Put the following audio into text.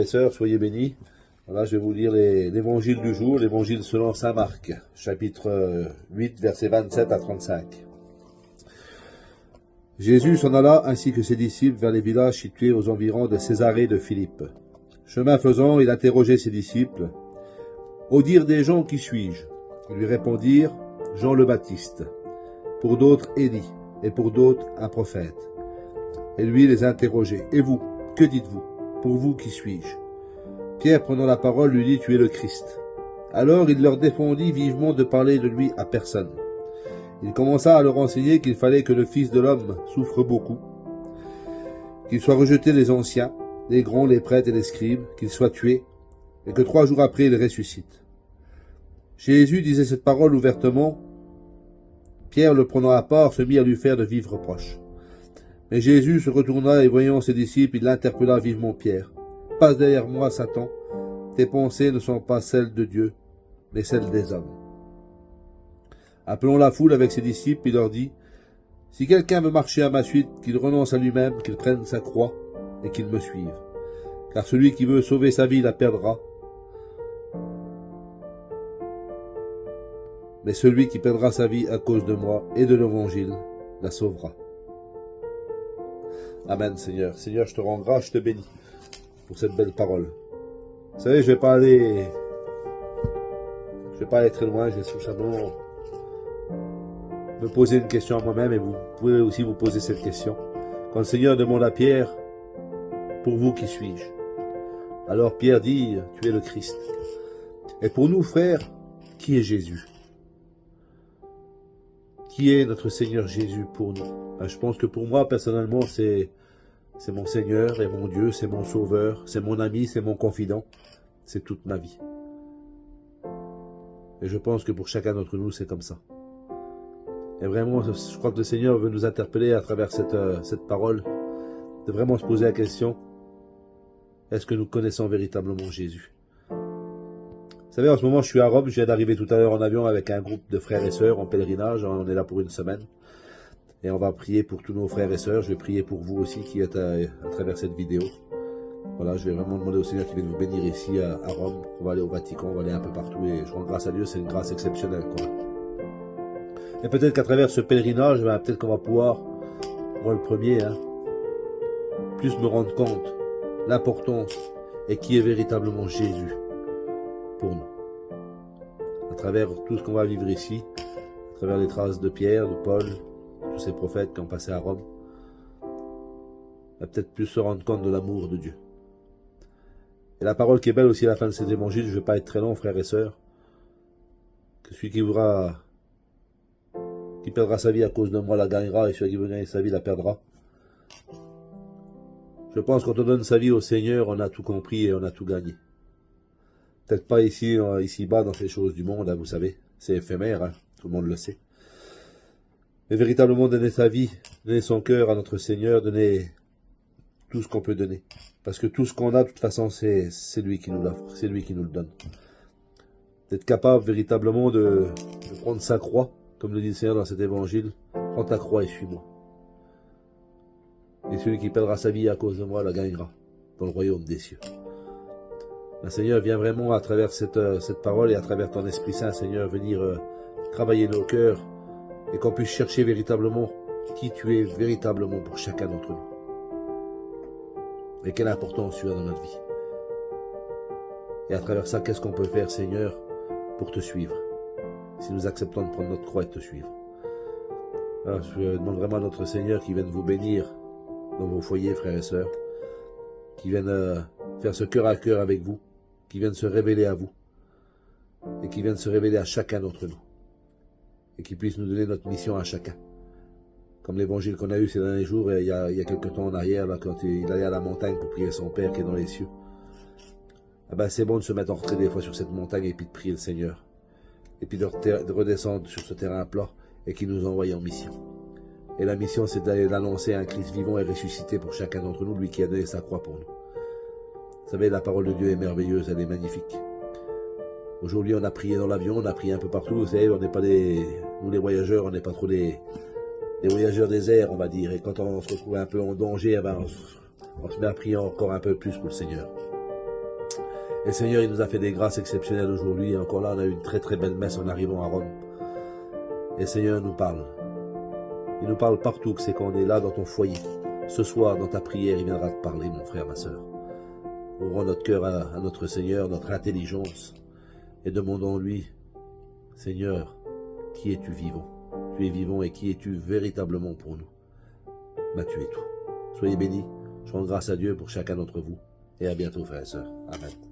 et sœurs, soyez bénis. Voilà, je vais vous lire l'évangile du jour, l'évangile selon saint Marc, chapitre 8, versets 27 à 35. Jésus s'en alla ainsi que ses disciples vers les villages situés aux environs de Césarée de Philippe. Chemin faisant, il interrogeait ses disciples. Au dire des gens, qui suis-je? Ils lui répondirent, Jean le Baptiste. Pour d'autres, Élie, et pour d'autres, un prophète. Et lui les interrogeait. Et vous, que dites-vous? Pour vous, qui suis-je? Pierre, prenant la parole, lui dit, tu es le Christ. Alors il leur défendit vivement de parler de lui à personne. Il commença à leur enseigner qu'il fallait que le Fils de l'homme souffre beaucoup, qu'il soit rejeté des anciens, les grands, les prêtres et les scribes, qu'il soit tué, et que 3 jours après il ressuscite. Jésus disait cette parole ouvertement. Pierre, le prenant à part, se mit à lui faire de vifs reproches. Mais Jésus se retourna et voyant ses disciples, il interpella vivement Pierre. « Passe derrière moi, Satan, tes pensées ne sont pas celles de Dieu, mais celles des hommes. » Appelant la foule avec ses disciples, il leur dit, « Si quelqu'un veut marcher à ma suite, qu'il renonce à lui-même, qu'il prenne sa croix et qu'il me suive. Car celui qui veut sauver sa vie la perdra, mais celui qui perdra sa vie à cause de moi et de l'Évangile la sauvera. » Amen, Seigneur. Seigneur, je te rends grâce, je te bénis pour cette belle parole. Vous savez, je vais pas aller très loin, je vais tout simplement me poser une question à moi-même et vous pouvez aussi vous poser cette question. Quand le Seigneur demande à Pierre, pour vous, qui suis-je? Alors Pierre dit, tu es le Christ. Et pour nous, frères, qui est Jésus? Qui est notre Seigneur Jésus pour nous? Je pense que pour moi, personnellement, c'est mon Seigneur et mon Dieu, c'est mon Sauveur, c'est mon ami, c'est mon confident, c'est toute ma vie. Et je pense que pour chacun d'entre nous, c'est comme ça. Et vraiment, je crois que le Seigneur veut nous interpeller à travers cette parole, de vraiment se poser la question, est-ce que nous connaissons véritablement Jésus? Vous savez, en ce moment, je suis à Rome, je viens d'arriver tout à l'heure en avion avec un groupe de frères et sœurs en pèlerinage, on est là pour une semaine. Et on va prier pour tous nos frères et sœurs, je vais prier pour vous aussi qui êtes à travers cette vidéo. Voilà, je vais vraiment demander au Seigneur qui vienne vous bénir ici à Rome, on va aller au Vatican, on va aller un peu partout et je rends grâce à Dieu, c'est une grâce exceptionnelle qu'on a. Et peut-être qu'à travers ce pèlerinage, peut-être qu'on va pouvoir, moi le premier, plus me rendre compte l'importance et qui est véritablement Jésus pour nous. À travers tout ce qu'on va vivre ici, à travers les traces de Pierre, de Paul, tous ces prophètes qui ont passé à Rome, on va peut-être plus se rendre compte de l'amour de Dieu. Et la parole qui est belle aussi à la fin de cet évangile, je ne vais pas être très long, frères et sœurs, que celui qui perdra sa vie à cause de moi la gagnera, et celui qui veut gagner sa vie la perdra. Je pense que quand on donne sa vie au Seigneur, on a tout compris et on a tout gagné. Peut-être pas ici-bas dans ces choses du monde, vous savez, c'est éphémère, tout le monde le sait. Mais véritablement donner sa vie, donner son cœur à notre Seigneur, donner tout ce qu'on peut donner. Parce que tout ce qu'on a, de toute façon, c'est lui qui nous l'offre, c'est lui qui nous le donne. D'être capable véritablement de prendre sa croix, comme le dit le Seigneur dans cet évangile, prends ta croix et suis-moi. Et celui qui perdra sa vie à cause de moi la gagnera dans le royaume des cieux. Le Seigneur vient vraiment à travers cette parole et à travers ton Esprit Saint, Seigneur, venir travailler nos cœurs et qu'on puisse chercher véritablement qui tu es véritablement pour chacun d'entre nous. Et quelle importance tu as dans notre vie. Et à travers ça, qu'est-ce qu'on peut faire, Seigneur, pour te suivre, si nous acceptons de prendre notre croix et de te suivre. Alors, je demande vraiment à notre Seigneur qui vienne vous bénir dans vos foyers, frères et sœurs, qui vienne faire ce cœur à cœur avec vous, qui vienne se révéler à vous, et qui vienne se révéler à chacun d'entre nous, et qui puisse nous donner notre mission à chacun. Comme l'évangile qu'on a eu ces derniers jours, il y a quelques temps en arrière, là, quand il allait à la montagne pour prier son Père qui est dans les cieux. C'est bon de se mettre en retrait des fois sur cette montagne et puis de prier le Seigneur. Et puis de redescendre sur ce terrain plat et qu'il nous envoie en mission. Et la mission, c'est d'aller l'annoncer à un Christ vivant et ressuscité pour chacun d'entre nous, lui qui a donné sa croix pour nous. Vous savez, la parole de Dieu est merveilleuse, elle est magnifique. Aujourd'hui, on a prié dans l'avion, on a prié un peu partout. Vous savez, on n'est pas nous les voyageurs, on n'est pas trop les voyageurs des airs, on va dire. Et quand on se retrouve un peu en danger, on se met à prier encore un peu plus pour le Seigneur. Et Seigneur, il nous a fait des grâces exceptionnelles aujourd'hui. Et encore là, on a eu une très très belle messe en arrivant à Rome. Et Seigneur nous parle. Il nous parle partout, que c'est quand on est là dans ton foyer. Ce soir, dans ta prière, il viendra te parler, mon frère, ma soeur. Ouvrons notre cœur à notre Seigneur, notre intelligence, et demandons-lui, Seigneur, qui es-tu vivant? Tu es vivant et qui es-tu véritablement pour nous? Bah, tu es tout. Soyez bénis. Je rends grâce à Dieu pour chacun d'entre vous. Et à bientôt, frères et sœurs. Amen.